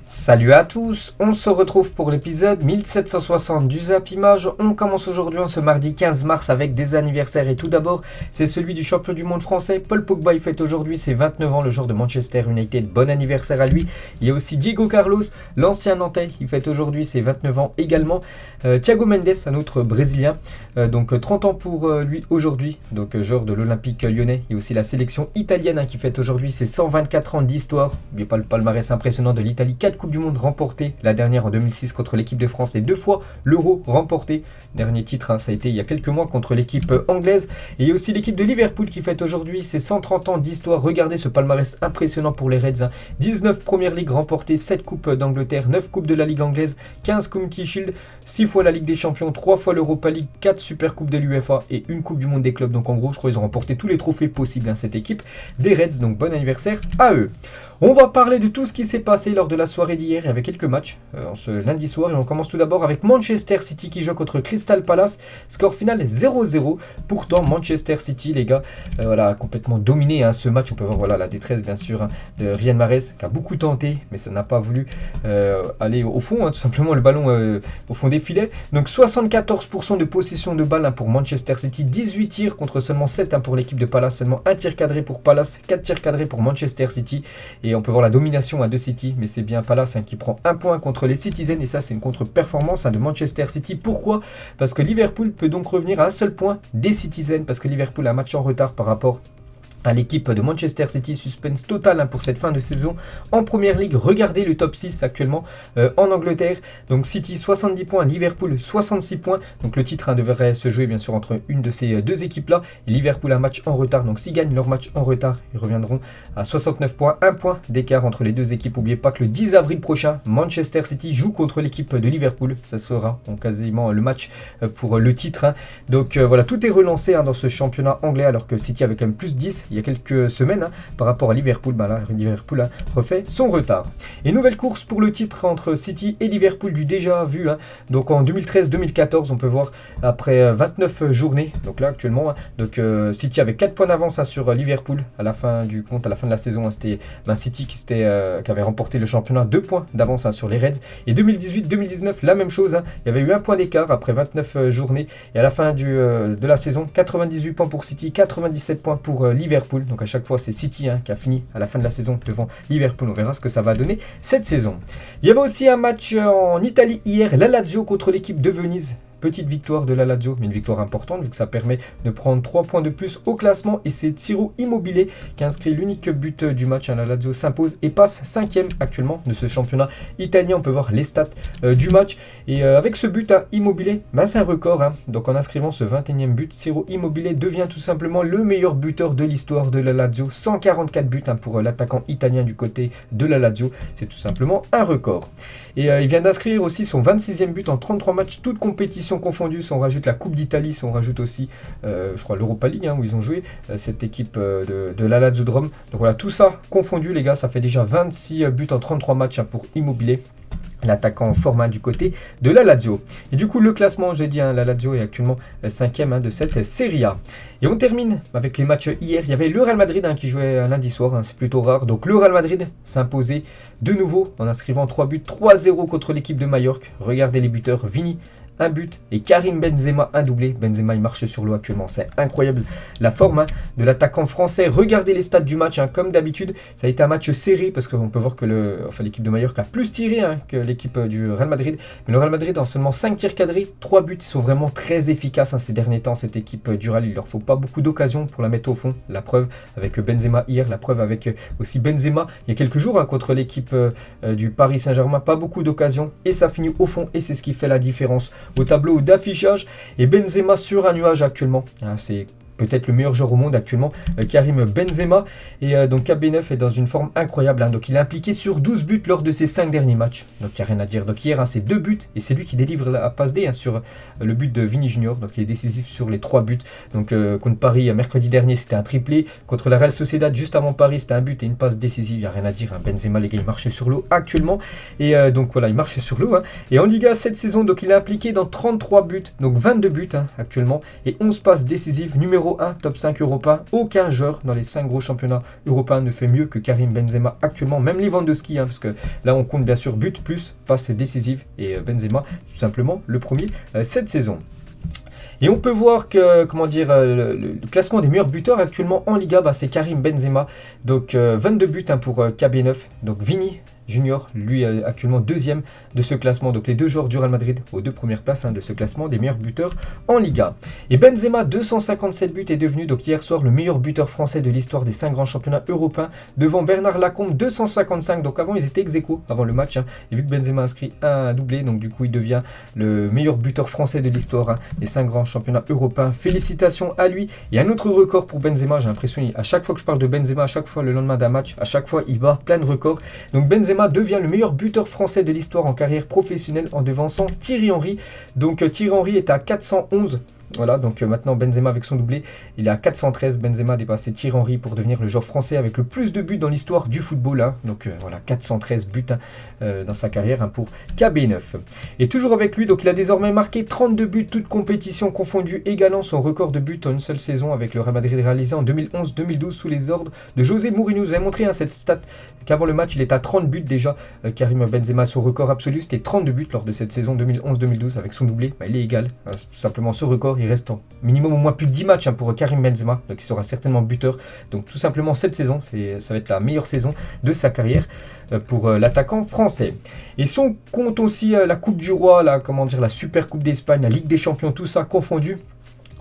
Salut à tous, on se retrouve pour l'épisode 1760 du Zap Image. On commence aujourd'hui ce mardi 15 mars avec des anniversaires et tout d'abord c'est celui du champion du monde français. Paul Pogba il fête aujourd'hui ses 29 ans, le joueur de Manchester United, bon anniversaire à lui. Il y a aussi Diego Carlos, l'ancien Nantais, il fête aujourd'hui ses 29 ans également. Thiago Mendes, un autre Brésilien, donc 30 ans pour lui aujourd'hui, donc joueur de l'Olympique lyonnais. Il y a aussi la sélection italienne qui fête aujourd'hui ses 124 ans d'histoire. N'oubliez pas le palmarès impressionnant de l'Italie, 4 Coupes du Monde remportées, la dernière en 2006 contre l'équipe de France et 2 fois l'Euro remporté. Dernier titre, ça a été il y a quelques mois contre l'équipe anglaise. Et il y a aussi l'équipe de Liverpool qui fête aujourd'hui ses 130 ans d'histoire. Regardez ce palmarès impressionnant pour les Reds. 19 Premier League remportées, 7 Coupes d'Angleterre, 9 Coupes de la Ligue anglaise, 15 Community Shield, 6 fois la Ligue des Champions, 3 fois l'Europa League, 4 Super Coupes de l'UEFA et une Coupe du Monde des clubs. Donc en gros, je crois qu'ils ont remporté tous les trophées possibles, cette équipe des Reds. Donc bon anniversaire à eux. On va parler de tout ce qui s'est passé lors de la soirée d'hier. Il y avait quelques matchs ce lundi soir et on commence tout d'abord avec Manchester City qui joue contre Crystal Palace. Score final 0-0. Pourtant Manchester City, les gars, a complètement dominé ce match. On peut voir la détresse bien sûr de Riyad Mahrez qui a beaucoup tenté mais ça n'a pas voulu aller au fond, tout simplement le ballon au fond des filets. Donc 74% de possession de balle pour Manchester City, 18 tirs contre seulement 7 pour l'équipe de Palace, seulement 1 tir cadré pour Palace, 4 tirs cadrés pour Manchester City. Et on peut voir la domination de City, mais c'est bien Palace qui prend un point contre les Citizens. Et ça, c'est une contre-performance de Manchester City. Pourquoi ? Parce que Liverpool peut donc revenir à un seul point des Citizens. Parce que Liverpool a un match en retard par rapport à l'équipe de Manchester City. Suspense total pour cette fin de saison en Première Ligue. Regardez le top 6 actuellement en Angleterre. Donc City 70 points, Liverpool 66 points. Donc le titre devrait se jouer bien sûr entre une de ces deux équipes-là. Liverpool a un match en retard. Donc s'ils gagnent leur match en retard, ils reviendront à 69 points. Un point d'écart entre les deux équipes. N'oubliez pas que le 10 avril prochain, Manchester City joue contre l'équipe de Liverpool. Ça sera donc quasiment le match pour le titre. Donc voilà, tout est relancé dans ce championnat anglais alors que City avait quand même plus 10 il y a quelques semaines par rapport à Liverpool. Là, Liverpool refait son retard. Et nouvelle course pour le titre entre City et Liverpool du déjà vu. Donc en 2013-2014, on peut voir après 29 journées. Donc là actuellement, donc City avait 4 points d'avance sur Liverpool à la fin du compte, à la fin de la saison. C'était City qui avait remporté le championnat, 2 points d'avance sur les Reds. Et 2018-2019, la même chose. Il y avait eu un point d'écart après 29 journées. Et à la fin de la saison, 98 points pour City, 97 points pour Liverpool. Donc à chaque fois c'est City qui a fini à la fin de la saison devant Liverpool. On verra ce que ça va donner cette saison. Il y avait aussi un match en Italie hier, la Lazio contre l'équipe de Venise. Petite victoire de la Lazio, mais une victoire importante vu que ça permet de prendre 3 points de plus au classement. Et c'est Ciro Immobile qui a inscrit l'unique but du match. La Lazio s'impose et passe 5e actuellement de ce championnat italien. On peut voir les stats du match. Et avec ce but Immobile, c'est un record. Donc en inscrivant ce 21e but, Ciro Immobile devient tout simplement le meilleur buteur de l'histoire de la Lazio. 144 buts pour l'attaquant italien du côté de la Lazio. C'est tout simplement un record. Et il vient d'inscrire aussi son 26e but en 33 matchs, toutes compétitions confondues. Si on rajoute la Coupe d'Italie, si on rajoute aussi, je crois, l'Europa League, où ils ont joué, cette équipe de la Lazio de Rome. Donc voilà, tout ça confondu, les gars, ça fait déjà 26 buts en 33 matchs pour Immobile, l'attaquant format du côté de la Lazio. Et du coup, le classement, j'ai dit, la Lazio est actuellement 5e de cette Serie A. Et on termine avec les matchs hier. Il y avait le Real Madrid qui jouait lundi soir, c'est plutôt rare. Donc le Real Madrid s'imposait de nouveau en inscrivant 3 buts, 3-0 contre l'équipe de Majorque. Regardez les buteurs, Vini, un but, et Karim Benzema, un doublé. Benzema, il marche sur l'eau actuellement. C'est incroyable la forme de l'attaquant français. Regardez les stats du match. Comme d'habitude, ça a été un match serré parce qu'on peut voir que l'équipe de Majorque a plus tiré que l'équipe du Real Madrid. Mais le Real Madrid, en seulement 5 tirs cadrés, 3 buts, ils sont vraiment très efficaces ces derniers temps. Cette équipe du Real, il leur faut pas beaucoup d'occasions pour la mettre au fond. La preuve avec Benzema hier, la preuve avec aussi Benzema il y a quelques jours contre l'équipe du Paris Saint-Germain. Pas beaucoup d'occasions et ça finit au fond et c'est ce qui fait la différence au tableau d'affichage. Et Benzema sur un nuage actuellement. C'est peut-être le meilleur joueur au monde actuellement, Karim Benzema. Et donc KB9 est dans une forme incroyable. Donc il est impliqué sur 12 buts lors de ses 5 derniers matchs. Donc il n'y a rien à dire. Donc hier, c'est 2 buts. Et c'est lui qui délivre la passe D sur le but de Vini Junior. Donc il est décisif sur les 3 buts. Donc contre Paris, mercredi dernier, c'était un triplé. Contre la Real Sociedad, juste avant Paris, c'était un but et une passe décisive. Il n'y a rien à dire. Benzema, les gars, il marche sur l'eau actuellement. Et donc voilà, il marche sur l'eau. Et en Liga, cette saison, donc il est impliqué dans 33 buts. Donc 22 buts actuellement. Et 11 passes décisives. Numéro numéro 1, top 5 européen. Aucun joueur dans les 5 gros championnats européens ne fait mieux que Karim Benzema actuellement, même Lewandowski, parce que là on compte bien sûr but plus passes décisives, et Benzema c'est tout simplement le premier cette saison. Et on peut voir que, le classement des meilleurs buteurs actuellement en Liga, c'est Karim Benzema. Donc 22 buts pour KB9. Donc Vini Junior, lui actuellement deuxième de ce classement. Donc les deux joueurs du Real Madrid aux 2 premières places de ce classement des meilleurs buteurs en Liga. Et Benzema, 257 buts, est devenu donc hier soir le meilleur buteur français de l'histoire des 5 grands championnats européens, devant Bernard Lacombe, 255. Donc avant ils étaient ex-aequo avant le match. Et vu que Benzema a inscrit un doublé, donc du coup il devient le meilleur buteur français de l'histoire des 5 grands championnats européens. Félicitations à lui. Et un autre record pour Benzema, j'ai l'impression à chaque fois que je parle de Benzema, à chaque fois le lendemain d'un match, à chaque fois il bat plein de records. Donc Benzema devient le meilleur buteur français de l'histoire en carrière professionnelle en devançant Thierry Henry. Donc Thierry Henry est à 411. Voilà, donc maintenant Benzema avec son doublé, il est à 413. Benzema a dépassé Thierry Henry pour devenir le joueur français avec le plus de buts dans l'histoire du football. Donc voilà, 413 buts dans sa carrière pour KB9. Et toujours avec lui, donc il a désormais marqué 32 buts, toutes compétitions confondues, égalant son record de buts en une seule saison avec le Real Madrid réalisé en 2011-2012 sous les ordres de José Mourinho. Je vous avais montré cette stat qu'avant le match, il est à 30 buts déjà. Karim Benzema, son record absolu, c'était 32 buts lors de cette saison 2011-2012 avec son doublé. Il est égal, tout simplement ce record. Il reste en minimum au moins plus de 10 matchs pour Karim Benzema, donc il sera certainement buteur. Donc tout simplement cette saison, ça va être la meilleure saison de sa carrière pour l'attaquant français. Et si on compte aussi la Coupe du Roi, la Super Coupe d'Espagne, la Ligue des Champions, tout ça confondu,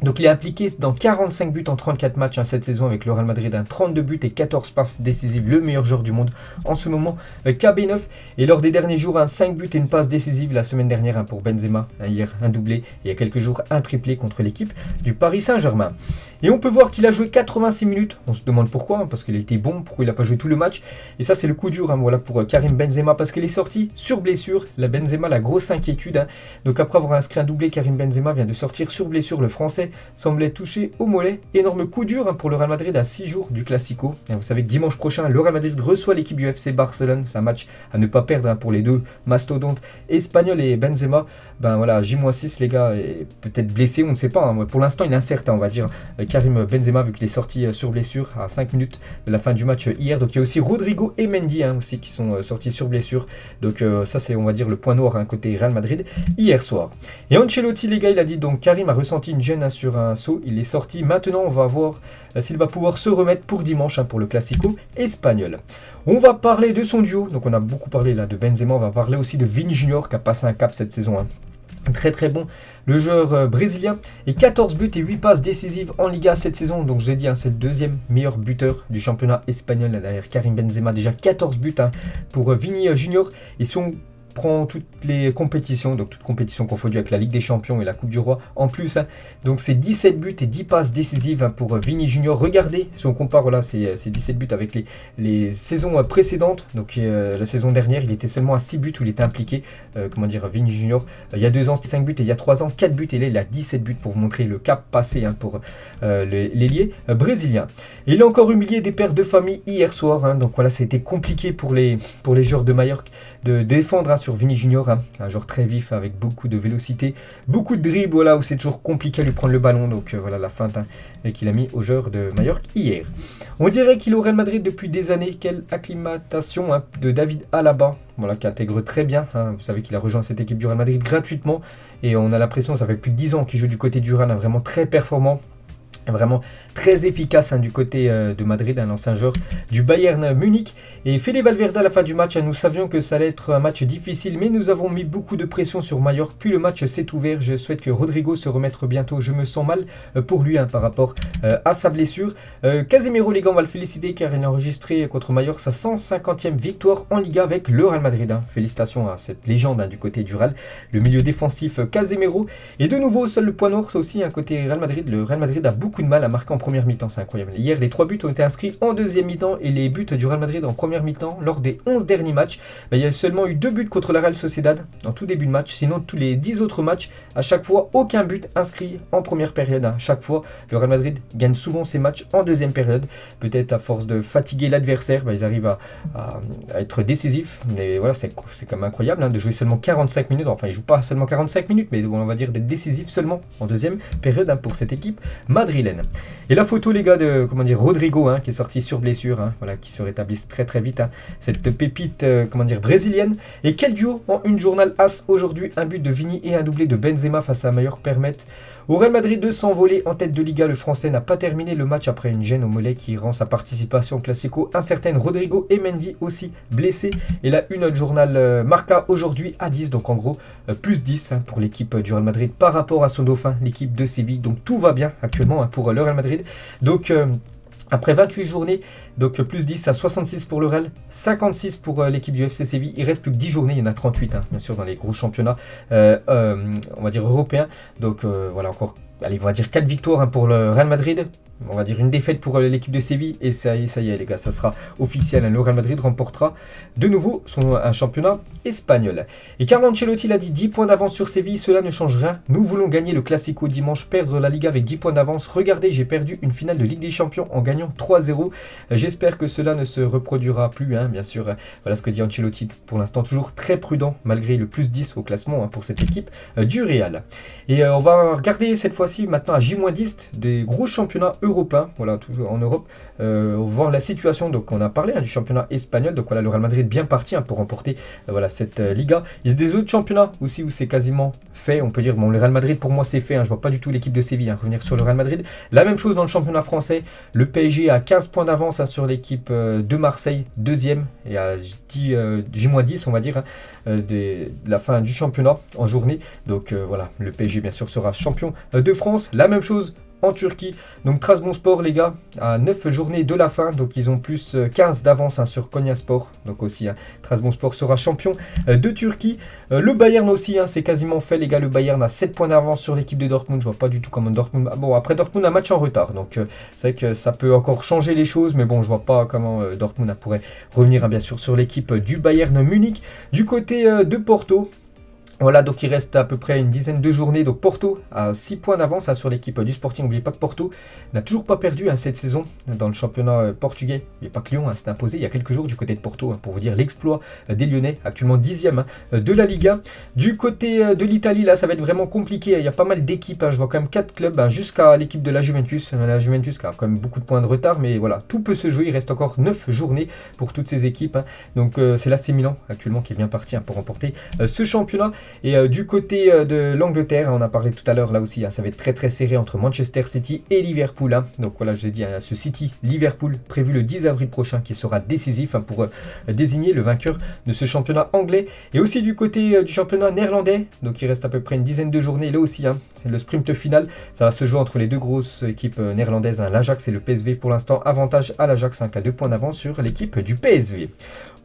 donc il est impliqué dans 45 buts en 34 matchs cette saison avec le Real Madrid, 32 buts et 14 passes décisives, le meilleur joueur du monde en ce moment, KB9. Et lors des derniers jours, 5 buts et une passe décisive la semaine dernière pour Benzema, hier un doublé, et il y a quelques jours un triplé contre l'équipe du Paris Saint-Germain. Et on peut voir qu'il a joué 86 minutes, on se demande pourquoi, parce qu'il a été bon, pourquoi il n'a pas joué tout le match. Et ça c'est le coup dur voilà, pour Karim Benzema, parce qu'il est sorti sur blessure. La Benzema, la grosse inquiétude. Donc après avoir inscrit un doublé, Karim Benzema vient de sortir sur blessure. Le Français semblait touché au mollet. Énorme coup dur pour le Real Madrid à 6 jours du Classico. Et vous savez que dimanche prochain, le Real Madrid reçoit l'équipe du FC Barcelone. C'est un match à ne pas perdre pour les deux mastodontes espagnols. Et Benzema, voilà, J-6 les gars, est peut-être blessé, on ne sait pas. Pour l'instant, il est incertain, on va dire. Karim Benzema, vu qu'il est sorti sur blessure à 5 minutes de la fin du match hier. Donc il y a aussi Rodrigo et Mendy aussi qui sont sortis sur blessure. Donc ça c'est, on va dire, le point noir côté Real Madrid hier soir. Et Ancelotti les gars, il a dit donc Karim a ressenti une gêne sur un saut, il est sorti. Maintenant on va voir s'il va pouvoir se remettre pour dimanche pour le Classico espagnol. On va parler de son duo, donc on a beaucoup parlé là de Benzema, on va parler aussi de Vini Junior qui a passé un cap cette saison. Très très bon, le joueur brésilien, et 14 buts et 8 passes décisives en Liga cette saison. Donc je l'ai dit, c'est le deuxième meilleur buteur du championnat espagnol derrière Karim Benzema. Déjà 14 buts pour Vini Junior. Et si on prend toutes les compétitions, donc toutes compétitions confondues avec la Ligue des Champions et la Coupe du Roi en plus, donc c'est 17 buts et 10 passes décisives pour Vini Junior. Regardez, si on compare voilà, ces 17 buts avec les saisons précédentes, donc la saison dernière il était seulement à 6 buts où il était impliqué, Vini Junior, il y a 2 ans c'était 5 buts et il y a 3 ans 4 buts, et là il a 17 buts pour vous montrer le cap passé pour l'ailier brésilien. Et il a encore humilié des pères de famille hier soir, donc voilà, ça a été compliqué pour les joueurs de Majorque de défendre sur Vini Junior, un joueur très vif avec beaucoup de vélocité, beaucoup de dribble, voilà, où c'est toujours compliqué à lui prendre le ballon. Donc voilà la feinte qu'il a mis aux joueurs de Majorque hier. On dirait qu'il est au Real Madrid depuis des années. Quelle acclimatation de David Alaba, voilà, qui intègre très bien. Vous savez qu'il a rejoint cette équipe du Real Madrid gratuitement, et on a l'impression, ça fait plus de 10 ans qu'il joue du côté du Real, vraiment très performant. Vraiment très efficace du côté de Madrid, un ancien joueur du Bayern Munich. Et Fede Valverde à la fin du match, nous savions que ça allait être un match difficile, mais nous avons mis beaucoup de pression sur Majorque, puis le match s'est ouvert. Je souhaite que Rodrigo se remette bientôt, je me sens mal pour lui par rapport à sa blessure. Casemiro, les gars, on va le féliciter car il a enregistré contre Majorque sa 150e victoire en Liga avec le Real Madrid. Félicitations à cette légende du côté du Real, le milieu défensif Casemiro. Et de nouveau, seul le point noir, c'est aussi côté Real Madrid. Le Real Madrid a beaucoup de mal à marquer en première mi-temps, c'est incroyable. Hier, les 3 buts ont été inscrits en deuxième mi-temps, et les buts du Real Madrid en première mi-temps, lors des 11 derniers matchs, il y a seulement eu 2 buts contre la Real Sociedad en tout début de match. Sinon, tous les 10 autres matchs, à chaque fois, aucun but inscrit en première période. Chaque fois, le Real Madrid gagne souvent ses matchs en deuxième période. Peut-être à force de fatiguer l'adversaire, ils arrivent à être décisifs. Mais voilà, c'est quand même incroyable de jouer seulement 45 minutes. Enfin, ils ne jouent pas seulement 45 minutes, mais on va dire d'être décisif seulement en deuxième période pour cette équipe madrilène. madrilène. Et la photo les gars de Rodrigo qui est sorti sur blessure, voilà, qui se rétablisse très très vite, cette pépite brésilienne. Et quel duo en une journal as aujourd'hui, un but de Vini et un doublé de Benzema face à Mallorca permettent au Real Madrid de s'envoler en tête de Liga. Le Français n'a pas terminé le match après une gêne au mollet qui rend sa participation au Classico incertaine. Rodrigo et Mendy aussi blessés. Et là, une autre journal Marca aujourd'hui à 10, donc en gros plus 10 pour l'équipe du Real Madrid par rapport à son dauphin, l'équipe de Séville. Donc tout va bien actuellement pour le Real Madrid. Donc après 28 journées, donc plus 10 à 66 pour le Real, 56 pour l'équipe du FC Séville. Il reste plus que 10 journées, il y en a 38 bien sûr dans les gros championnats on va dire européens. Donc voilà, encore, allez, on va dire 4 victoires pour le Real Madrid. On va dire une défaite pour l'équipe de Séville et ça y est les gars, ça sera officiel. Le Real Madrid remportera de nouveau un championnat espagnol. Et Carlo Ancelotti l'a dit, 10 points d'avance sur Séville, cela ne change rien. Nous voulons gagner le Classico dimanche, perdre la Liga avec 10 points d'avance. Regardez, j'ai perdu une finale de Ligue des Champions en gagnant 3-0. J'espère que cela ne se reproduira plus, bien sûr. Voilà ce que dit Ancelotti, pour l'instant toujours très prudent malgré le plus 10 au classement pour cette équipe du Real. Et on va regarder cette fois-ci maintenant à J-10 des gros championnats européen, voilà, tout en Europe, voir la situation. Donc on a parlé du championnat espagnol, donc voilà, le Real Madrid bien parti pour remporter voilà, cette Liga. Il y a des autres championnats aussi où c'est quasiment fait, on peut dire, bon, le Real Madrid pour moi c'est fait, je vois pas du tout l'équipe de Séville revenir sur le Real Madrid. La même chose dans le championnat français, le PSG a 15 points d'avance sur l'équipe de Marseille, deuxième, et à J-10 on va dire, de la fin du championnat en journée. Donc voilà, le PSG bien sûr sera champion de France. La même chose en Turquie, donc Trabzonspor les gars, à 9 journées de la fin, donc ils ont plus 15 d'avance sur Konyaspor, donc aussi Trabzonspor sera champion de Turquie. Le Bayern aussi, c'est quasiment fait les gars, le Bayern a 7 points d'avance sur l'équipe de Dortmund. Je vois pas du tout comment Dortmund, bon après Dortmund a un match en retard, donc c'est vrai que ça peut encore changer les choses, mais bon je vois pas comment Dortmund pourrait revenir bien sûr sur l'équipe du Bayern Munich. Du côté de Porto, voilà, donc il reste à peu près une dizaine de journées. Donc Porto a 6 points d'avance sur l'équipe du Sporting. N'oubliez pas que Porto n'a toujours pas perdu cette saison dans le championnat portugais. N'oubliez pas que Lyon s'est imposé il y a quelques jours du côté de Porto, pour vous dire l'exploit des Lyonnais, actuellement 10e de la Liga. Du côté de l'Italie, là ça va être vraiment compliqué. Il y a pas mal d'équipes, je vois quand même 4 clubs, jusqu'à l'équipe de la Juventus. La Juventus qui a quand même beaucoup de points de retard, mais voilà, tout peut se jouer. Il reste encore 9 journées pour toutes ces équipes. Donc c'est l'AC Milan actuellement qui est bien parti pour remporter ce championnat. Et du côté de l'Angleterre, on a parlé tout à l'heure là aussi, ça va être très très serré entre Manchester City et Liverpool. Donc voilà, je l'ai dit, ce City-Liverpool prévu le 10 avril prochain qui sera décisif pour désigner le vainqueur de ce championnat anglais. Et aussi du côté du championnat néerlandais, donc il reste à peu près une dizaine de journées là aussi. C'est le sprint final, ça va se jouer entre les deux grosses équipes néerlandaises, l'Ajax et le PSV. Pour l'instant, avantage à l'Ajax, à 2 points d'avance sur l'équipe du PSV.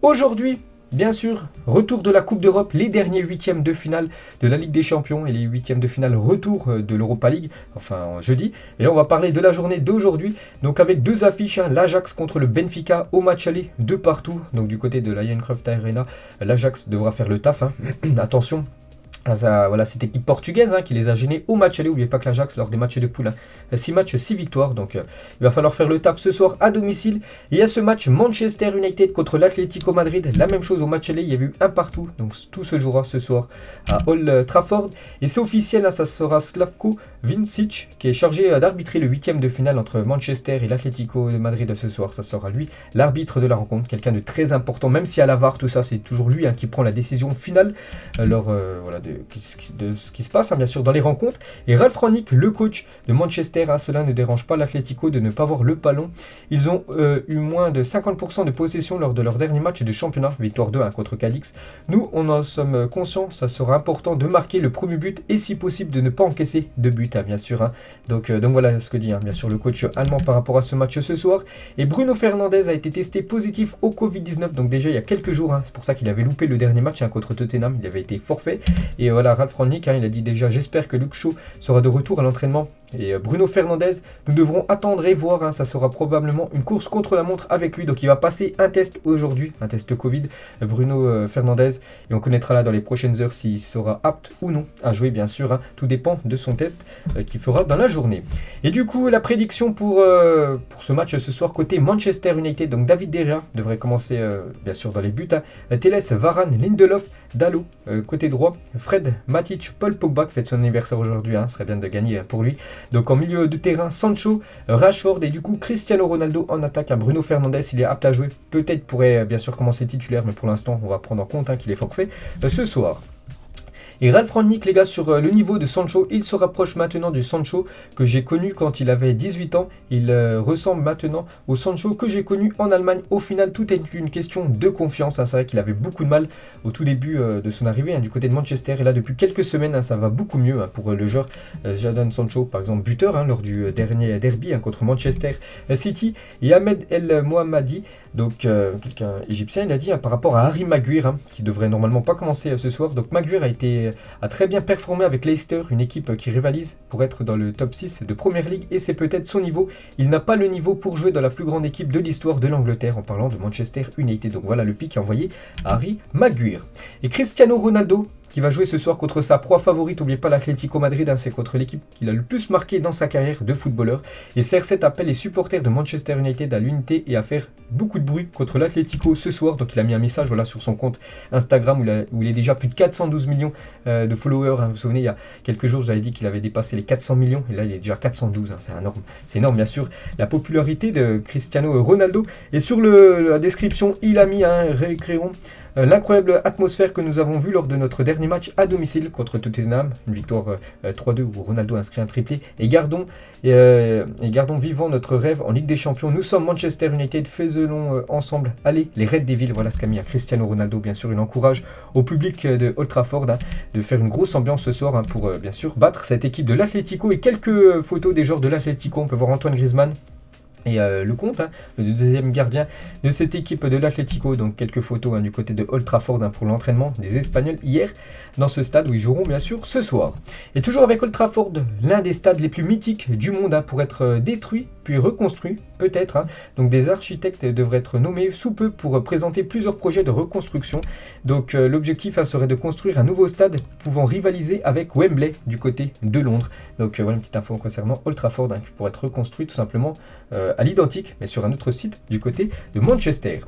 Aujourd'hui, bien sûr, retour de la Coupe d'Europe, les derniers huitièmes de finale de la Ligue des Champions et les huitièmes de finale retour de l'Europa League, enfin jeudi. Et là on va parler de la journée d'aujourd'hui, donc avec deux affiches, l'Ajax contre le Benfica au match aller de partout. Donc du côté de la Johan Cruyff Arena, l'Ajax devra faire le taf, attention. Voilà, cette équipe portugaise qui les a gênés au match aller. N'oubliez pas que l'Ajax, lors des matchs de poule, 6 matchs, 6 victoires. Donc il va falloir faire le taf ce soir à domicile. Et il y a ce match Manchester United contre l'Atlético Madrid. La même chose au match aller, il y a eu un partout. Donc tout se jouera ce soir à Old Trafford. Et c'est officiel, ça sera Slavko Vincic qui est chargé d'arbitrer le huitième de finale entre Manchester et l'Atlético de Madrid ce soir. Ça sera lui l'arbitre de la rencontre, quelqu'un de très important. Même si à la VAR, tout ça, c'est toujours lui qui prend la décision finale. Alors voilà, de ce qui se passe bien sûr dans les rencontres. Et Ralf Rangnick, le coach de Manchester, cela ne dérange pas l'Atlético de ne pas voir le ballon. Ils ont eu moins de 50% de possession lors de leur dernier match de championnat, victoire 2 contre Cadix. Nous on en sommes conscients, ça sera important de marquer le premier but et si possible de ne pas encaisser de but bien sûr. Donc voilà ce que dit bien sûr le coach allemand par rapport à ce match ce soir. Et Bruno Fernandes a été testé positif au Covid-19, donc déjà il y a quelques jours, c'est pour ça qu'il avait loupé le dernier match contre Tottenham, il avait été forfait. Et voilà, Ralf Rangnick, il a dit déjà, j'espère que Luke Shaw sera de retour à l'entraînement. Et Bruno Fernandes, nous devrons attendre et voir, ça sera probablement une course contre la montre avec lui. Donc il va passer un test aujourd'hui, un test Covid, Bruno Fernandes. Et on connaîtra là dans les prochaines heures s'il sera apte ou non à jouer, bien sûr. Tout dépend de son test qu'il fera dans la journée. Et du coup, la prédiction pour ce match ce soir côté Manchester United. Donc David De Gea devrait commencer bien sûr dans les buts. Telles, Varane, Lindelof, Dalot, côté droit, Fred, Matic, Paul Pogba qui fête son anniversaire aujourd'hui, ce serait bien de gagner pour lui. Donc en milieu de terrain, Sancho, Rashford et du coup Cristiano Ronaldo en attaque. Bruno Fernandes, il est apte à jouer, peut-être pourrait bien sûr commencer titulaire, mais pour l'instant on va prendre en compte qu'il est forfait ce soir. Et Ralf Rangnick, les gars, sur le niveau de Sancho, il se rapproche maintenant du Sancho que j'ai connu quand il avait 18 ans. Il ressemble maintenant au Sancho que j'ai connu en Allemagne. Au final, tout est une question de confiance. C'est vrai qu'il avait beaucoup de mal au tout début de son arrivée du côté de Manchester. Et là, depuis quelques semaines, ça va beaucoup mieux pour le joueur Jadon Sancho, par exemple, buteur lors du dernier derby contre Manchester City. Et Ahmed El Mohammadi, donc quelqu'un égyptien, il a dit par rapport à Harry Maguire, qui devrait normalement pas commencer ce soir. Donc Maguire a très bien performé avec Leicester, une équipe qui rivalise pour être dans le top 6 de Premier League, et c'est peut-être son niveau. Il n'a pas le niveau pour jouer dans la plus grande équipe de l'histoire de l'Angleterre, en parlant de Manchester United. Donc voilà le pic envoyé à Harry Maguire. Et Cristiano Ronaldo, qui va jouer ce soir contre sa proie favorite. N'oubliez pas l'Atlético Madrid, c'est contre l'équipe qu'il a le plus marqué dans sa carrière de footballeur. Et CR7 appelle les supporters de Manchester United à l'unité et à faire beaucoup de bruit contre l'Atlético ce soir. Donc il a mis un message sur son compte Instagram où il est déjà plus de 412 millions de followers. Vous vous souvenez, il y a quelques jours, j'avais dit qu'il avait dépassé les 400 millions. Et là, il est déjà 412. C'est énorme. C'est énorme, bien sûr, la popularité de Cristiano Ronaldo. Et sur la description, il a mis un récréon. L'incroyable atmosphère que nous avons vue lors de notre dernier match à domicile contre Tottenham, une victoire 3-2 où Ronaldo inscrit un triplé, et gardons vivant notre rêve en Ligue des Champions. Nous sommes Manchester United, faisons ensemble, allez les Red Devils. Voilà ce qu'a mis à Cristiano Ronaldo. Bien sûr, il encourage au public de Old Trafford de faire une grosse ambiance ce soir pour bien sûr battre cette équipe de l'Atlético. Et quelques photos des joueurs de l'Atlético. On peut voir Antoine Griezmann et le compte, le deuxième gardien de cette équipe de l'Atlético. Donc quelques photos du côté de Old Trafford pour l'entraînement des Espagnols hier dans ce stade où ils joueront bien sûr ce soir. Et toujours avec Old Trafford, l'un des stades les plus mythiques du monde pour être détruit puis reconstruit peut-être. Donc des architectes devraient être nommés sous peu pour présenter plusieurs projets de reconstruction. Donc l'objectif serait de construire un nouveau stade pouvant rivaliser avec Wembley du côté de Londres. Donc voilà une petite info concernant Old Trafford qui pourrait être reconstruit tout simplement à l'identique, mais sur un autre site du côté de Manchester.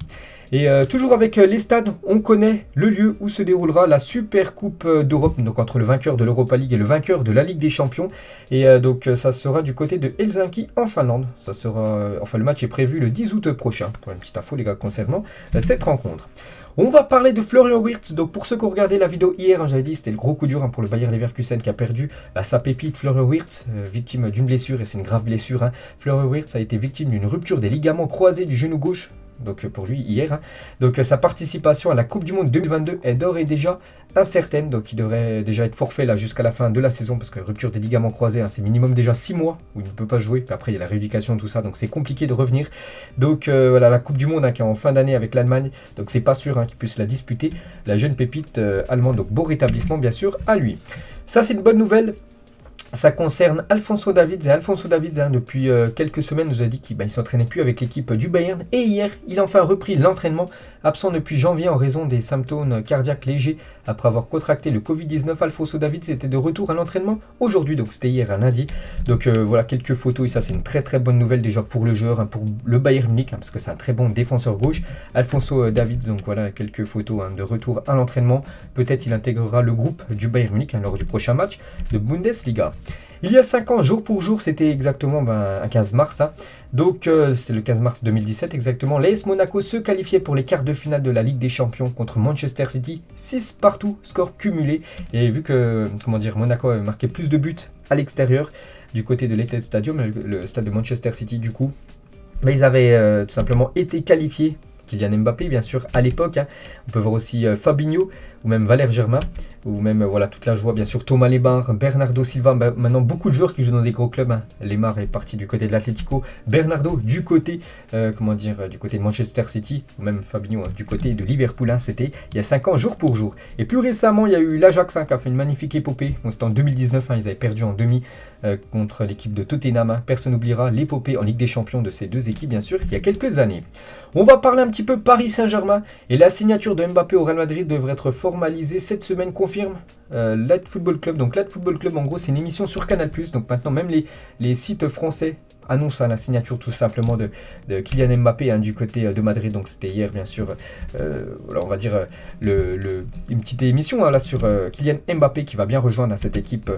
Et toujours avec les stades, on connaît le lieu où se déroulera la Super Coupe d'Europe, donc entre le vainqueur de l'Europa League et le vainqueur de la Ligue des Champions. Et donc ça sera du côté de Helsinki en Finlande. Ça sera, le match est prévu le 10 août prochain. Pour une petite info les gars concernant cette rencontre. On va parler de Florian Wirtz. Donc pour ceux qui ont regardé la vidéo hier, j'avais dit c'était le gros coup dur pour le Bayer Leverkusen qui a perdu sa pépite Florian Wirtz, victime d'une blessure, et c'est une grave blessure. Florian Wirtz a été victime d'une rupture des ligaments croisés du genou gauche. Donc pour lui hier. Donc sa participation à la Coupe du Monde 2022 est d'ores et déjà incertaine. Donc il devrait déjà être forfait jusqu'à la fin de la saison, parce que rupture des ligaments croisés, c'est minimum déjà 6 mois où il ne peut pas jouer. Puis après il y a la rééducation, tout ça, donc c'est compliqué de revenir. Donc voilà, la Coupe du Monde qui est en fin d'année avec l'Allemagne, donc c'est pas sûr qu'il puisse la disputer, la jeune pépite allemande. Donc beau rétablissement bien sûr à lui. Ça c'est une bonne nouvelle. Ça concerne Alphonso Davids. Et Alphonso Davids, depuis quelques semaines, je vous ai dit qu'il ne s'entraînait plus avec l'équipe du Bayern. Et hier, il a enfin repris l'entraînement, absent depuis janvier en raison des symptômes cardiaques légers. Après avoir contracté le Covid-19, Alphonso Davids était de retour à l'entraînement aujourd'hui. Donc c'était hier, un lundi. Donc voilà, quelques photos. Et ça, c'est une très très bonne nouvelle déjà pour le joueur, pour le Bayern Munich, parce que c'est un très bon défenseur gauche. Alphonso Davids, donc voilà, quelques photos de retour à l'entraînement. Peut-être il intégrera le groupe du Bayern Munich lors du prochain match de Bundesliga. Il y a 5 ans, jour pour jour, c'était exactement un 15 mars. Donc c'est le 15 mars 2017 exactement. L'AS Monaco se qualifiait pour les quarts de finale de la Ligue des Champions contre Manchester City. 6 partout, score cumulé. Et vu que Monaco avait marqué plus de buts à l'extérieur du côté de l'Etihad Stadium, le stade de Manchester City du coup, ils avaient tout simplement été qualifiés. Kylian Mbappé bien sûr à l'époque. On peut voir aussi Fabinho ou même Valère Germain, ou même toute la joie bien sûr Thomas Lemar, Bernardo Silva. Maintenant beaucoup de joueurs qui jouent dans des gros clubs. Lemar est parti du côté de l'Atlético, Bernardo du côté du côté de Manchester City, ou même Fabinho du côté de Liverpool. C'était il y a 5 ans jour pour jour. Et plus récemment il y a eu l'Ajax qui a fait une magnifique épopée. C'était en 2019, ils avaient perdu en demi contre l'équipe de Tottenham. Personne n'oubliera l'épopée en Ligue des Champions de ces deux équipes bien sûr il y a quelques années. On va parler un petit peu Paris Saint-Germain, et la signature de Mbappé au Real Madrid devrait être formalisée cette semaine, confirme Lad Football Club. Donc Lad Football Club en gros c'est une émission sur Canal+, donc maintenant même les sites français annonce la signature tout simplement de Kylian Mbappé du côté de Madrid. Donc c'était hier bien sûr, on va dire une petite émission là sur Kylian Mbappé qui va bien rejoindre cette équipe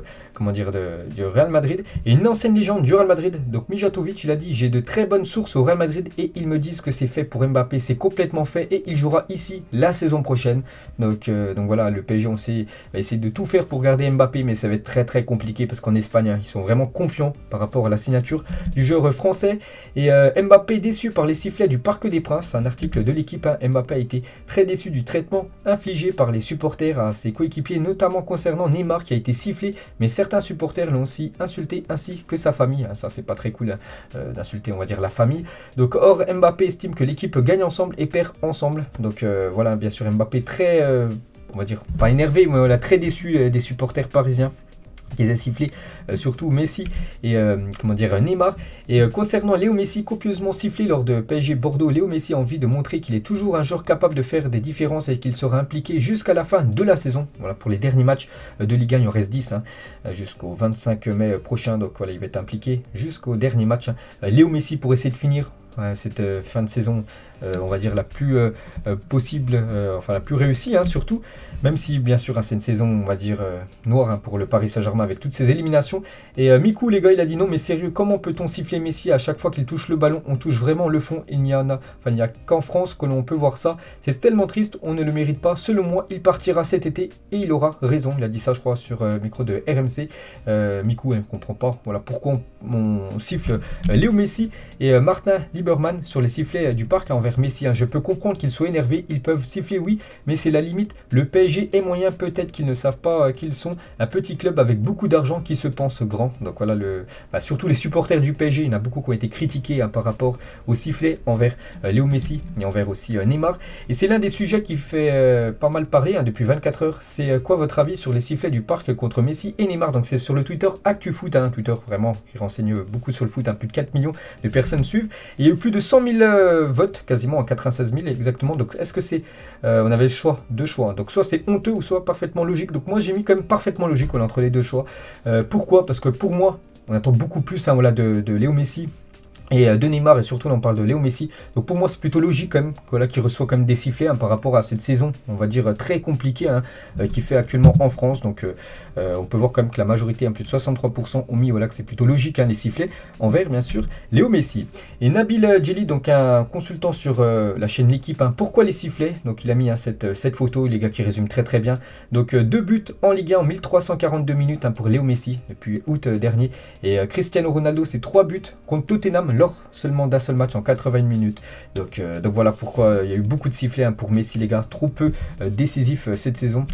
du Real Madrid. Et une ancienne légende du Real Madrid, donc Mijatovic, il a dit: j'ai de très bonnes sources au Real Madrid et ils me disent que c'est fait pour Mbappé, c'est complètement fait et il jouera ici la saison prochaine. Donc voilà, le PSG on sait va essayer de tout faire pour garder Mbappé, mais ça va être très très compliqué parce qu'en Espagne ils sont vraiment confiants par rapport à la signature du joueur français. Et Mbappé déçu par les sifflets du Parc des Princes, un article de l'équipe. Mbappé a été très déçu du traitement infligé par les supporters à ses coéquipiers, notamment concernant Neymar qui a été sifflé, mais certains supporters l'ont aussi insulté ainsi que sa famille. Ça c'est pas très cool d'insulter on va dire la famille. Donc or Mbappé estime que l'équipe gagne ensemble et perd ensemble. Donc voilà, bien sûr Mbappé très on va dire pas énervé, mais voilà, très déçu des supporters parisiens qu'ils aient sifflé, surtout Messi et Neymar. Et concernant Léo Messi, copieusement sifflé lors de PSG Bordeaux, Léo Messi a envie de montrer qu'il est toujours un joueur capable de faire des différences et qu'il sera impliqué jusqu'à la fin de la saison. Voilà, pour les derniers matchs de Ligue 1, il en reste 10 jusqu'au 25 mai prochain. Donc voilà, il va être impliqué jusqu'au dernier match. Léo Messi pour essayer de finir cette fin de saison, on va dire la plus possible, enfin la plus réussie surtout, même si bien sûr c'est une saison on va dire noire pour le Paris Saint-Germain avec toutes ces éliminations. Et Mikou les gars, il a dit: non mais sérieux, comment peut-on siffler Messi à chaque fois qu'il touche le ballon? On touche vraiment le fond, il n'y a qu'en France que l'on peut voir ça, c'est tellement triste, on ne le mérite pas, selon moi il partira cet été et il aura raison. Il a dit ça je crois sur micro de RMC. Mikou ne comprend pas voilà pourquoi on siffle Léo Messi. Et Martin Lieberman sur les sifflets du Parc envers Messi: je peux comprendre qu'ils soient énervés, ils peuvent siffler oui, mais c'est la limite, le PSG est moyen, peut-être qu'ils ne savent pas qu'ils sont un petit club avec beaucoup d'argent qui se pense grand. Donc voilà, surtout les supporters du PSG, il y en a beaucoup qui ont été critiqués par rapport au sifflet envers Léo Messi et envers aussi Neymar. Et c'est l'un des sujets qui fait pas mal parler depuis 24 heures. C'est quoi votre avis sur les sifflets du Parc contre Messi et Neymar? Donc c'est sur le Twitter ActuFoot, Twitter vraiment qui renseigne beaucoup sur le foot, plus de 4 millions de personnes suivent. Et il y a eu plus de 100 000 votes, quasiment en 96 000 exactement. Donc est-ce que c'est... on avait le choix, deux choix. Donc soit c'est honteux ou soit parfaitement logique. Donc moi j'ai mis quand même parfaitement logique entre les deux choix. Pourquoi? Parce que pour moi, on attend beaucoup plus de Léo Messi et de Neymar, et surtout on parle de Léo Messi. Donc pour moi c'est plutôt logique quand même qu'il reçoit quand même des sifflets par rapport à cette saison on va dire très compliquée qu'il fait actuellement en France. Donc on peut voir quand même que la majorité, plus de 63% ont mis que c'est plutôt logique les sifflets envers bien sûr Léo Messi. Et Nabil Djeli, donc un consultant sur la chaîne L'équipe, pourquoi les sifflets? Donc il a mis cette photo les gars qui résume très très bien. Donc 2 buts en Ligue 1 en 1342 minutes pour Léo Messi depuis août dernier. Et Cristiano Ronaldo, c'est 3 buts contre Tottenham lors seulement d'un seul match en 80 minutes. Donc voilà pourquoi il y a eu beaucoup de sifflets pour Messi les gars, trop peu décisif cette saison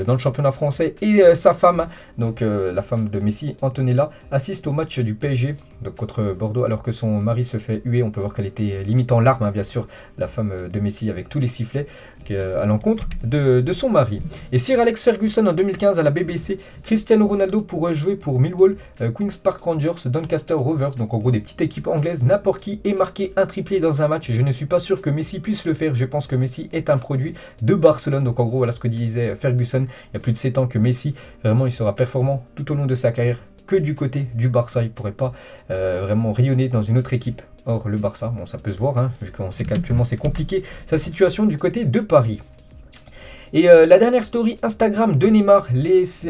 dans le championnat français. Et sa femme, donc la femme de Messi, Antonella, assiste au match du PSG donc contre Bordeaux alors que son mari se fait huer. On peut voir qu'elle était limite en larmes bien sûr, la femme de Messi, avec tous les sifflets à l'encontre de son mari. Et Sir Alex Ferguson en 2015 à la BBC: Cristiano Ronaldo pourrait jouer pour Millwall, Queen's Park Rangers, Doncaster Rovers, donc en gros des petites équipes anglaises, n'importe qui, et marquer un triplé dans un match. Je ne suis pas sûr que Messi puisse le faire, je pense que Messi est un produit de Barcelone. Donc en gros voilà ce que disait Ferguson il y a plus de 7 ans, que Messi vraiment il sera performant tout au long de sa carrière que du côté du Barça, il ne pourrait pas vraiment rayonner dans une autre équipe. Or le Barça, bon ça peut se voir vu qu'on sait qu'actuellement c'est compliqué sa situation du côté de Paris. Et la dernière story Instagram de Neymar laisse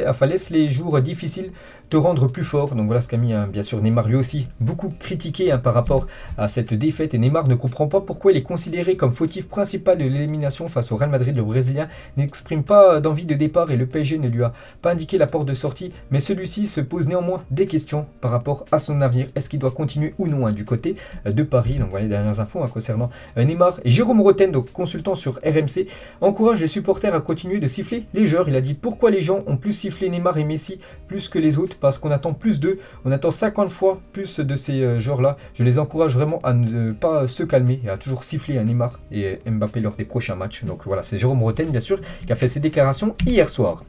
les jours difficiles te rendre plus fort. Donc voilà ce qu'a mis bien sûr Neymar lui aussi, beaucoup critiqué par rapport à cette défaite. Et Neymar ne comprend pas pourquoi il est considéré comme fautif principal de l'élimination face au Real Madrid. Le Brésilien n'exprime pas d'envie de départ et le PSG ne lui a pas indiqué la porte de sortie, mais celui-ci se pose néanmoins des questions par rapport à son avenir. Est-ce qu'il doit continuer ou non du côté de Paris? Donc voilà les dernières infos concernant Neymar. Et Jérôme Roten, donc consultant sur RMC, encourage les supporters à continuer de siffler les joueurs. Il a dit: pourquoi les gens ont plus sifflé Neymar et Messi plus que les autres? Parce qu'on attend plus d'eux, on attend 50 fois plus de ces joueurs-là. Je les encourage vraiment à ne pas se calmer et à toujours siffler Neymar et Mbappé lors des prochains matchs. Donc voilà, c'est Jérôme Roten bien sûr qui a fait ses déclarations hier soir.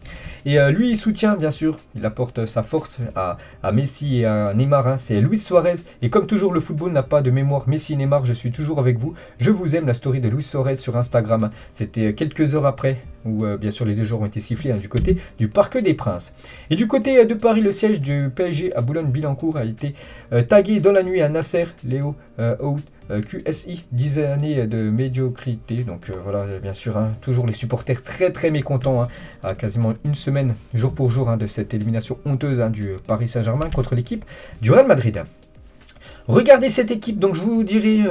Et lui il soutient bien sûr, il apporte sa force à Messi et à Neymar. C'est Luis Suarez. Et comme toujours, le football n'a pas de mémoire. Messi et Neymar, je suis toujours avec vous. Je vous aime. La story de Luis Suarez sur Instagram. C'était quelques heures après où bien sûr les 2 joueurs ont été sifflés du côté du Parc des Princes. Et du côté de Paris, le siège du PSG à Boulogne-Billancourt a été tagué dans la nuit à Nasser Léo Out. QSI, 10 années de médiocrité. Donc voilà, bien sûr, toujours les supporters très mécontents à quasiment une semaine, jour pour jour, de cette élimination honteuse du Paris Saint-Germain contre l'équipe du Real Madrid. Regardez cette équipe, donc je vous dirai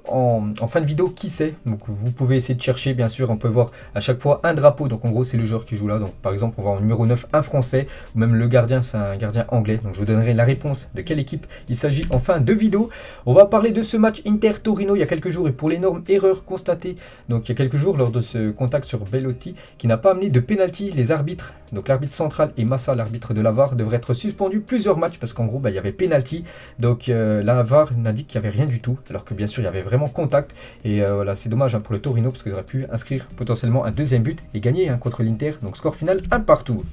en fin de vidéo qui c'est. Donc vous pouvez essayer de chercher, bien sûr, on peut voir à chaque fois un drapeau. Donc en gros c'est le joueur qui joue là. Donc par exemple on va en numéro 9 un français, ou même le gardien c'est un gardien anglais. Donc je vous donnerai la réponse de quelle équipe il s'agit en fin de vidéo. On va parler de ce match Inter-Torino il y a quelques jours et pour l'énorme erreur constatée donc il y a quelques jours lors de ce contact sur Bellotti qui n'a pas amené de pénalty. Les arbitres, donc l'arbitre central et Massa, l'arbitre de la VAR, devraient être suspendus plusieurs matchs parce qu'en gros il y avait pénalty. Donc la VAR n'indique qu'il n'y avait rien du tout, alors que bien sûr il y avait vraiment contact. Et voilà, c'est dommage pour le Torino parce qu'ils auraient pu inscrire potentiellement un deuxième but et gagner contre l'Inter. Donc score final 1 partout.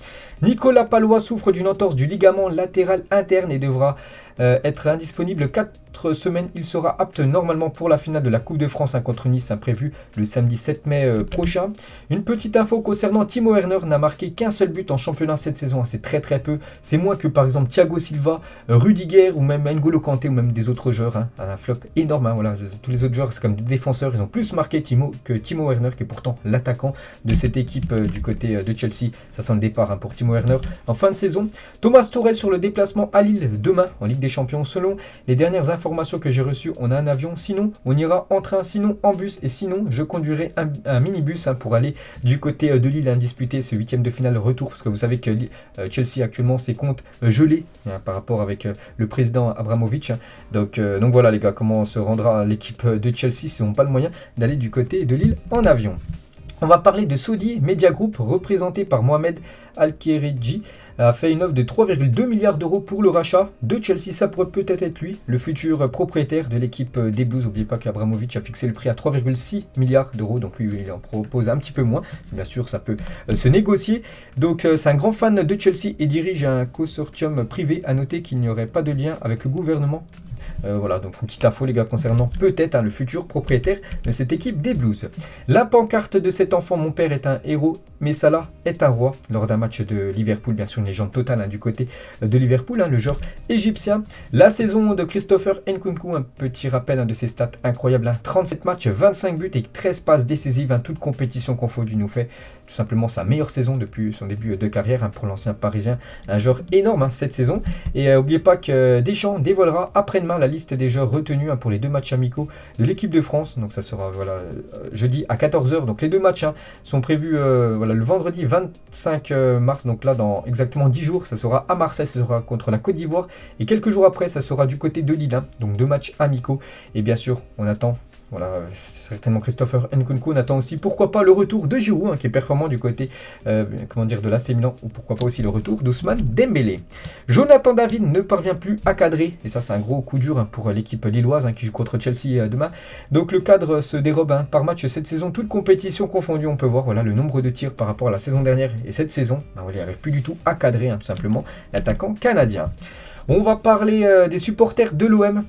Nicolas Pallois souffre d'une entorse du ligament latéral interne et devra être indisponible 4 semaines. Il sera apte normalement pour la finale de la Coupe de France contre Nice, prévu le samedi 7 mai prochain. Une petite info concernant Timo Werner, n'a marqué qu'un seul but en championnat cette saison. C'est très peu. C'est moins que par exemple Thiago Silva, Rudiger ou même N'Golo Kanté ou même des autres joueurs. Un flop énorme. Voilà. Tous les autres joueurs, c'est comme des défenseurs. Ils ont plus marqué que Timo Werner, qui est pourtant l'attaquant de cette équipe du côté de Chelsea. Ça sent le départ pour Timo Werner en fin de saison. Thomas Tuchel sur le déplacement à Lille demain en Ligue des Champions. Selon les dernières informations que j'ai reçues, on a un avion, sinon on ira en train, sinon en bus, et sinon je conduirai un minibus pour aller du côté de Lille disputer ce 8e de finale retour, parce que vous savez que Chelsea actuellement ses comptes gelés par rapport avec le président Abramovich. Donc voilà les gars, comment se rendra l'équipe de Chelsea s'ils n'ont pas le moyen d'aller du côté de Lille en avion. On va parler de Saudi Media Group, représenté par Mohamed Al-Khereji, a fait une offre de 3,2 milliards d'euros pour le rachat de Chelsea. Ça pourrait peut-être être lui, le futur propriétaire de l'équipe des Blues. N'oubliez pas qu'Abramovich a fixé le prix à 3,6 milliards d'euros, donc lui il en propose un petit peu moins. Bien sûr, ça peut se négocier. Donc c'est un grand fan de Chelsea et dirige un consortium privé. À noter qu'il n'y aurait pas de lien avec le gouvernement. Voilà, donc une petite info les gars concernant peut-être le futur propriétaire de cette équipe des Blues. La pancarte de cet enfant: mon père est un héros, mais Salah est un roi, lors d'un match de Liverpool, bien sûr une légende totale du côté de Liverpool, le joueur égyptien. La saison de Christopher Nkunku, un petit rappel de ses stats incroyables, 37 matchs, 25 buts et 13 passes décisives, toute compétition confondue, nous fait tout simplement sa meilleure saison depuis son début de carrière pour l'ancien parisien, un joueur énorme cette saison. Et n'oubliez pas que Deschamps dévoilera après-demain la liste des joueurs retenus pour les 2 matchs amicaux de l'équipe de France. Donc ça sera jeudi à 14 h. Donc les 2 matchs sont prévus le vendredi 25 mars, donc là dans exactement 10 jours, ça sera à Marseille, ça sera contre la Côte d'Ivoire, et quelques jours après ça sera du côté de Lille, donc 2 matchs amicaux. Et bien sûr on attend certainement Christopher Nkunku. On attend aussi pourquoi pas le retour de Giroud qui est performant du côté de l'AC Milan, ou pourquoi pas aussi le retour d'Ousmane Dembélé. Jonathan David ne parvient plus à cadrer, et ça c'est un gros coup dur pour l'équipe lilloise qui joue contre Chelsea demain. Donc le cadre se dérobe par match cette saison, toute compétition confondue. On peut voir le nombre de tirs par rapport à la saison dernière, et cette saison il n'arrive plus du tout à cadrer tout simplement, l'attaquant canadien. On va parler des supporters de l'OM.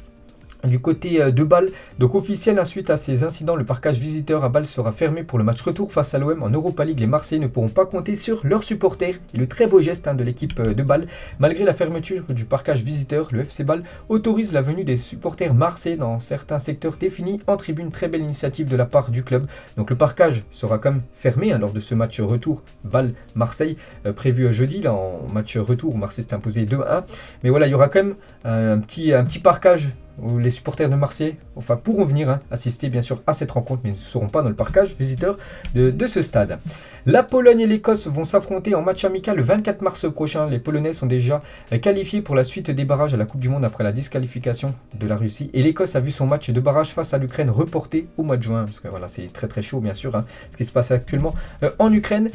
Du côté de Bâle, donc officiel, suite à ces incidents, le parcage visiteur à Bâle sera fermé pour le match retour face à l'OM en Europa League. Les Marseillais ne pourront pas compter sur leurs supporters, et le très beau geste de l'équipe de Bâle. Malgré la fermeture du parcage visiteur, le FC Bâle autorise la venue des supporters marseillais dans certains secteurs définis en tribune. Très belle initiative de la part du club. Donc le parcage sera quand même fermé lors de ce match retour Bâle-Marseille prévu jeudi, en match retour où Marseille s'est imposé 2-1. Mais voilà, il y aura quand même un petit parcage où les supporters de Marseille pourront venir assister bien sûr à cette rencontre, mais ils ne seront pas dans le parcage visiteur de ce stade. La Pologne et l'Écosse vont s'affronter en match amical le 24 mars prochain. Les Polonais sont déjà qualifiés pour la suite des barrages à la Coupe du Monde après la disqualification de la Russie, et l'Écosse a vu son match de barrage face à l'Ukraine reporté au mois de juin, parce que c'est très chaud bien sûr ce qui se passe actuellement en Ukraine.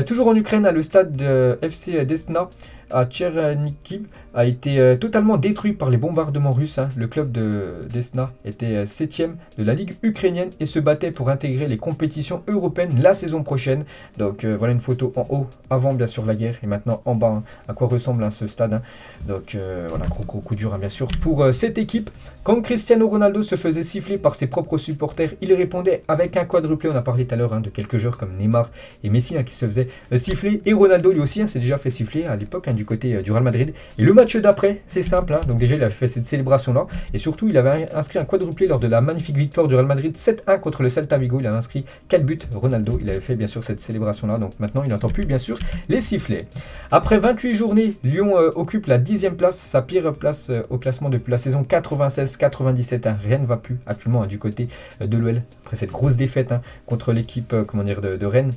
Toujours en Ukraine, le stade de FC Desna à Tchernihiv a été totalement détruit par les bombardements russes. Le club de Desna était 7e de la Ligue ukrainienne et se battait pour intégrer les compétitions européennes la saison prochaine. Donc voilà une photo en haut, avant bien sûr la guerre, et maintenant en bas, à quoi ressemble ce stade. Donc voilà, gros coup dur bien sûr pour cette équipe. Quand Cristiano Ronaldo se faisait siffler par ses propres supporters, il répondait avec un quadruplé. On a parlé tout à l'heure de quelques joueurs comme Neymar et Messi qui se faisaient siffler. Et Ronaldo lui aussi s'est déjà fait siffler à l'époque du côté du Real Madrid. Et le match d'après, c'est simple. Donc déjà, il avait fait cette célébration-là. Et surtout, il avait inscrit un quadruplé lors de la magnifique victoire du Real Madrid 7-1 contre le Celta Vigo. Il a inscrit 4 buts. Ronaldo, il avait fait bien sûr cette célébration-là. Donc maintenant, il n'entend plus bien sûr les sifflets. Après 28 journées, Lyon occupe la 10e place, sa pire place au classement depuis la saison 96-97. Rien ne va plus actuellement du côté de l'OL après cette grosse défaite contre l'équipe de Rennes.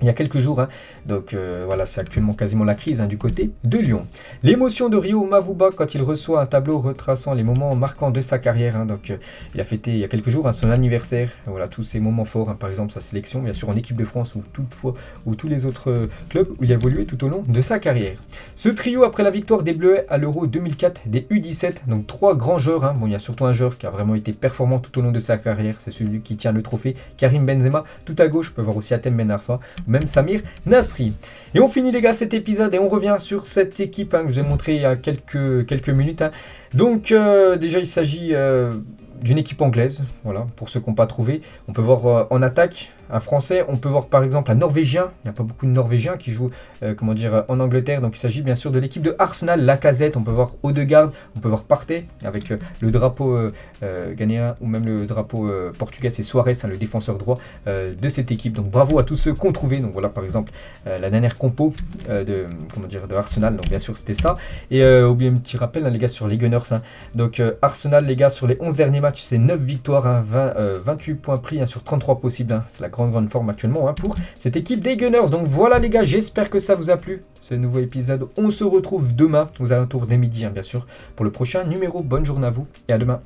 Il y a quelques jours, donc voilà, c'est actuellement quasiment la crise du côté de Lyon. L'émotion de Rio Mavuba quand il reçoit un tableau retraçant les moments marquants de sa carrière. Donc il a fêté il y a quelques jours son anniversaire. Voilà, tous ces moments forts, par exemple sa sélection, bien sûr en équipe de France ou tous les autres clubs où il a évolué tout au long de sa carrière. Ce trio après la victoire des Bleus à l'Euro 2004 des U17, donc 3 grands joueurs. Bon, il y a surtout un joueur qui a vraiment été performant tout au long de sa carrière, c'est celui qui tient le trophée, Karim Benzema. Tout à gauche, on peut voir aussi Hatem Ben Arfa, même Samir Nasri. Et on finit les gars cet épisode et on revient sur cette équipe que je vous ai montré il y a quelques minutes. Donc déjà il s'agit d'une équipe anglaise, voilà, pour ceux qui n'ont pas trouvé. On peut voir en attaque un Français, on peut voir par exemple un Norvégien, il n'y a pas beaucoup de Norvégiens qui jouent en Angleterre, donc il s'agit bien sûr de l'équipe de Arsenal, Lacazette, on peut voir Odegaard, on peut voir Partey avec le drapeau ghanéen ou même le drapeau portugais, c'est Suarez, le défenseur droit de cette équipe. Donc bravo à tous ceux qui ont trouvé. Donc voilà par exemple la dernière compo de Arsenal, donc bien sûr c'était ça. Et oubliez un petit rappel les gars sur les Gunners. Donc Arsenal les gars sur les 11 derniers matchs c'est 9 victoires, 28 points pris sur 33 possibles. C'est la grande forme actuellement pour cette équipe des Gunners. Donc voilà les gars, j'espère que ça vous a plu ce nouveau épisode. On se retrouve demain aux alentours des midi bien sûr pour le prochain numéro. Bonne journée à vous et à demain.